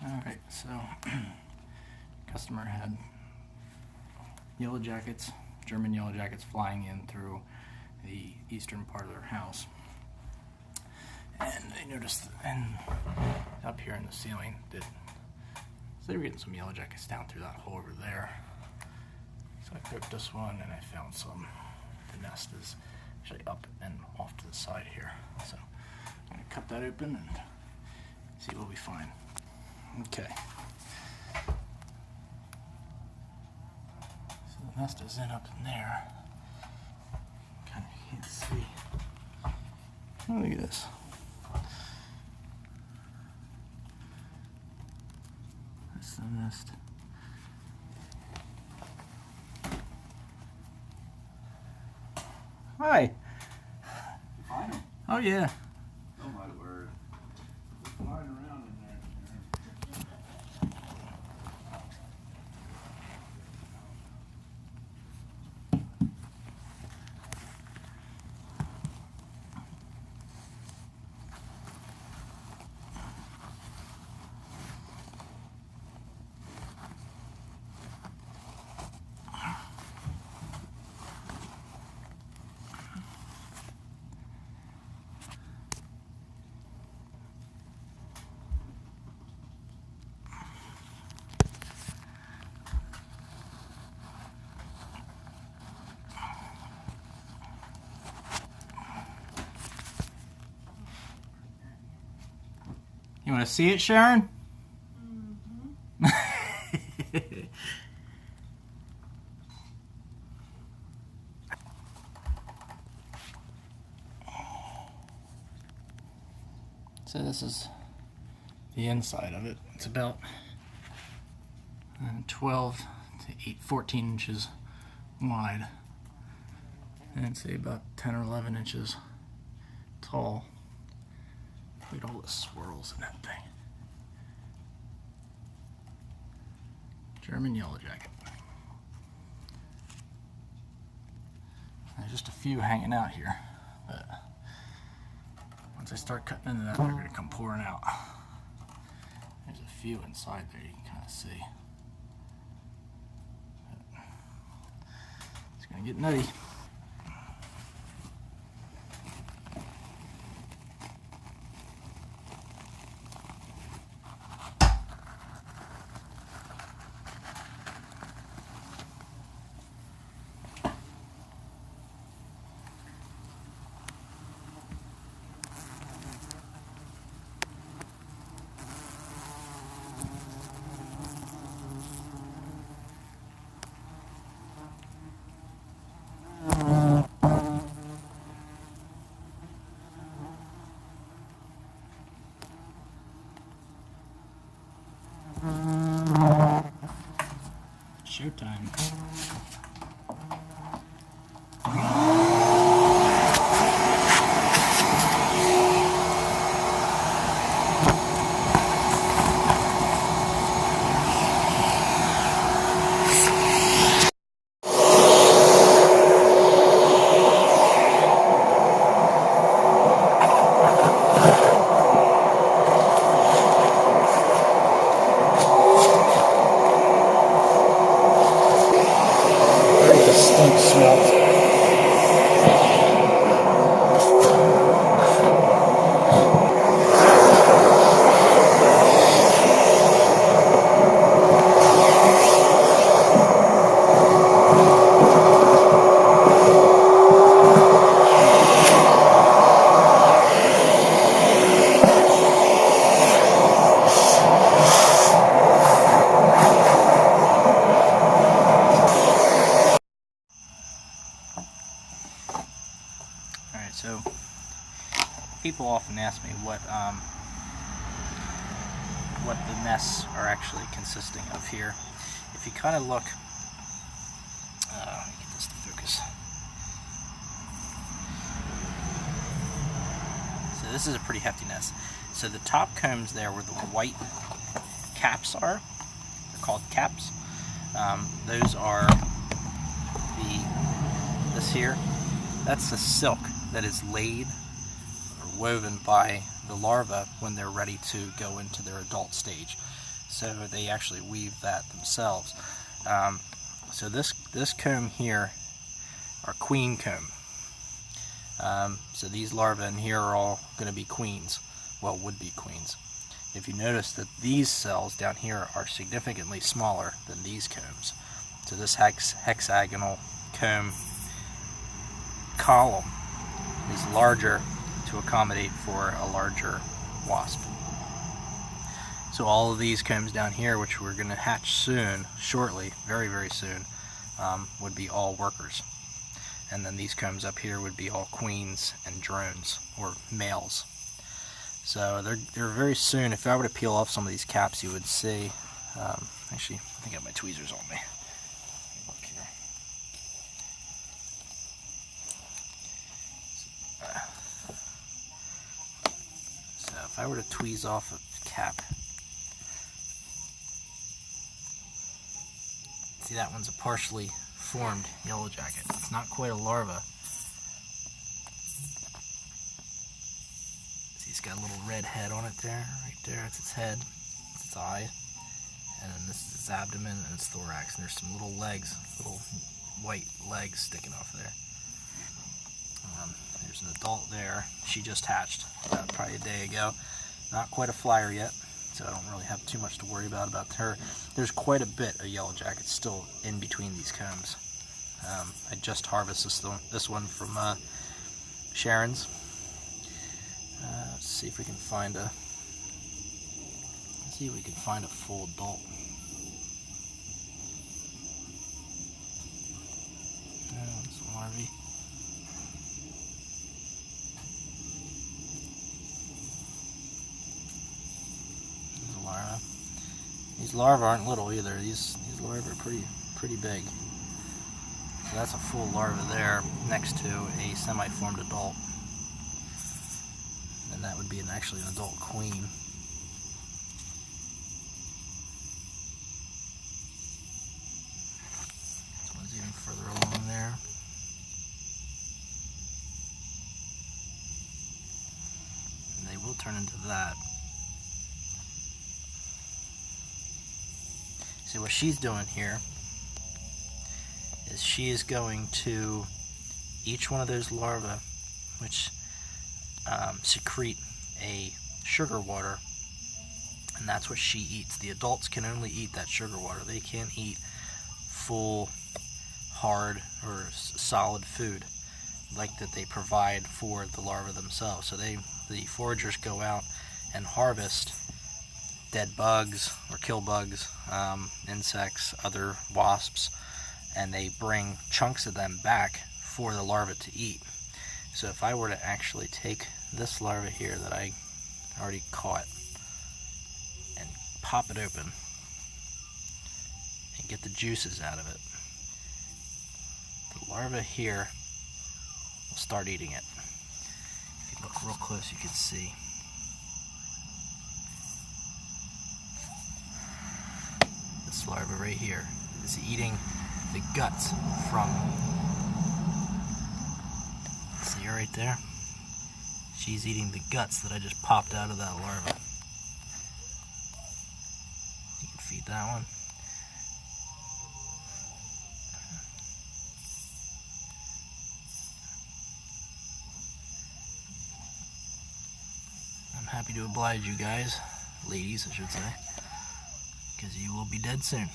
Alright, so customer had yellow jackets, German yellow jackets flying in through the eastern part of their house. And they noticed, and up here in the ceiling, so they were getting some yellow jackets down through that hole over there. So I poked this one and I found some. The nest is actually up and off to the side here. So I'm going to cut that open and see what we find. Okay. So the nest is in up in there. Kind of can't see. Oh, look at this. That's the nest. Hi. You find them? Oh yeah. Oh my word. They're flying around in there. You want to see it, Sharon? Mm-hmm. So this is the inside of it. It's about 12 to 14 inches wide, and say about 10 or 11 inches tall. Look at all the swirls in that thing. German yellow jacket. There's just a few hanging out here, but once I start cutting into that, they're going to come pouring out. There's a few inside there you can kind of see. But it's going to get nutty. Showtime. So people often ask me what the nests are actually consisting of here. If you kind of look, let me get this to focus. So this is a pretty hefty nest. So the top combs there where the white caps are, they're called caps. Those are this here. That's the silk that is laid or woven by the larvae when they're ready to go into their adult stage. so they actually weave that themselves. So this comb here are queen comb. So these larvae in here are all going to be queens, well, would be queens. If you notice that these cells down here are significantly smaller than these combs. So this hexagonal comb column is larger to accommodate for a larger wasp. So all of these combs down here, which we're going to hatch soon, shortly, very, very soon, would be all workers. And then these combs up here would be all queens and drones, or males. So they're very soon. If I were to peel off some of these caps, you would see. Actually, I think I have my tweezers on me. Look here. So if I were to tweeze off a cap, see, that one's a partially formed yellow jacket. It's not quite a larva. It's got a little red head on it there, right there. It's its head, it's its eye, and then this is its abdomen and its thorax. And there's some little legs, little white legs sticking off there. There's an adult there. She just hatched probably a day ago. Not quite a flyer yet, so I don't really have too much to worry about her. There's quite a bit of yellow jackets still in between these combs. I just harvested this one from Sharon's. Let's see if we can find a. Let's see if we can find a full adult. Oh, it's a larvae. There's a larva. These larvae aren't little either. These larvae are pretty big. So that's a full larva there next to a semi-formed adult. And that would be actually an adult queen. This one's even further along there. And they will turn into that. See, what she's doing here is she is going to each one of those larvae, which secrete a sugar water, and that's what she eats. The adults can only eat that sugar water. They can't eat full, hard, or solid food like that they provide for the larvae themselves. So the foragers go out and harvest dead bugs or kill bugs, insects, other wasps, and they bring chunks of them back for the larvae to eat. So if I were to actually take this larva here that I already caught and pop it open and get the juices out of it, the larva here will start eating it. If you look real close, you can see. This larva right here is eating the guts from, see her right there? She's eating the guts that I just popped out of that larva. You can feed that one. I'm happy to oblige you guys, ladies I should say, because you will be dead soon.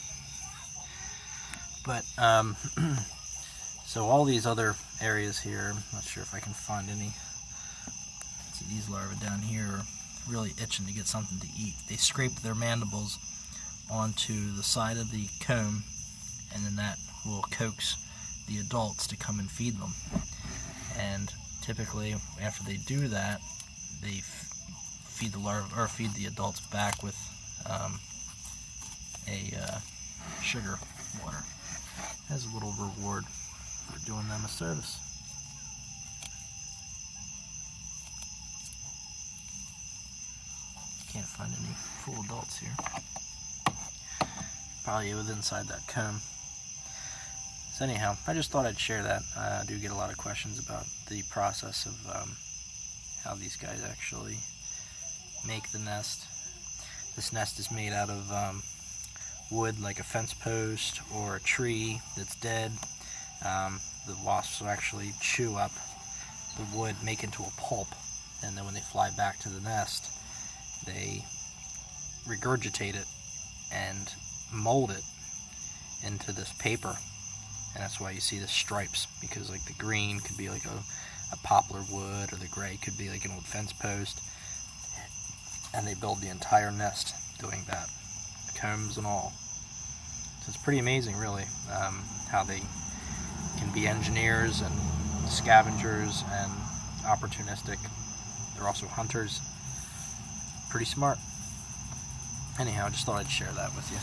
But, so all these other areas here, I'm not sure if I can find any. See, these larvae down here are really itching to get something to eat. They scrape their mandibles onto the side of the comb, and then that will coax the adults to come and feed them. And typically, after they do that, they feed the larvae, or feed the adults back with sugar water as a little reward for doing them a service. Can't find any full adults here. Probably within inside that comb. So anyhow, I just thought I'd share that. I do get a lot of questions about the process of how these guys actually make the nest. This nest is made out of wood, like a fence post or a tree that's dead. The wasps will actually chew up the wood, make into a pulp, and then when they fly back to the nest, they regurgitate it and mold it into this paper. And that's why you see the stripes, because like the green could be like a poplar wood, or the gray could be like an old fence post. And they build the entire nest doing that, combs and all. So it's pretty amazing, really, how they can be engineers and scavengers and opportunistic. They're also hunters. Pretty smart. Anyhow, I just thought I'd share that with you.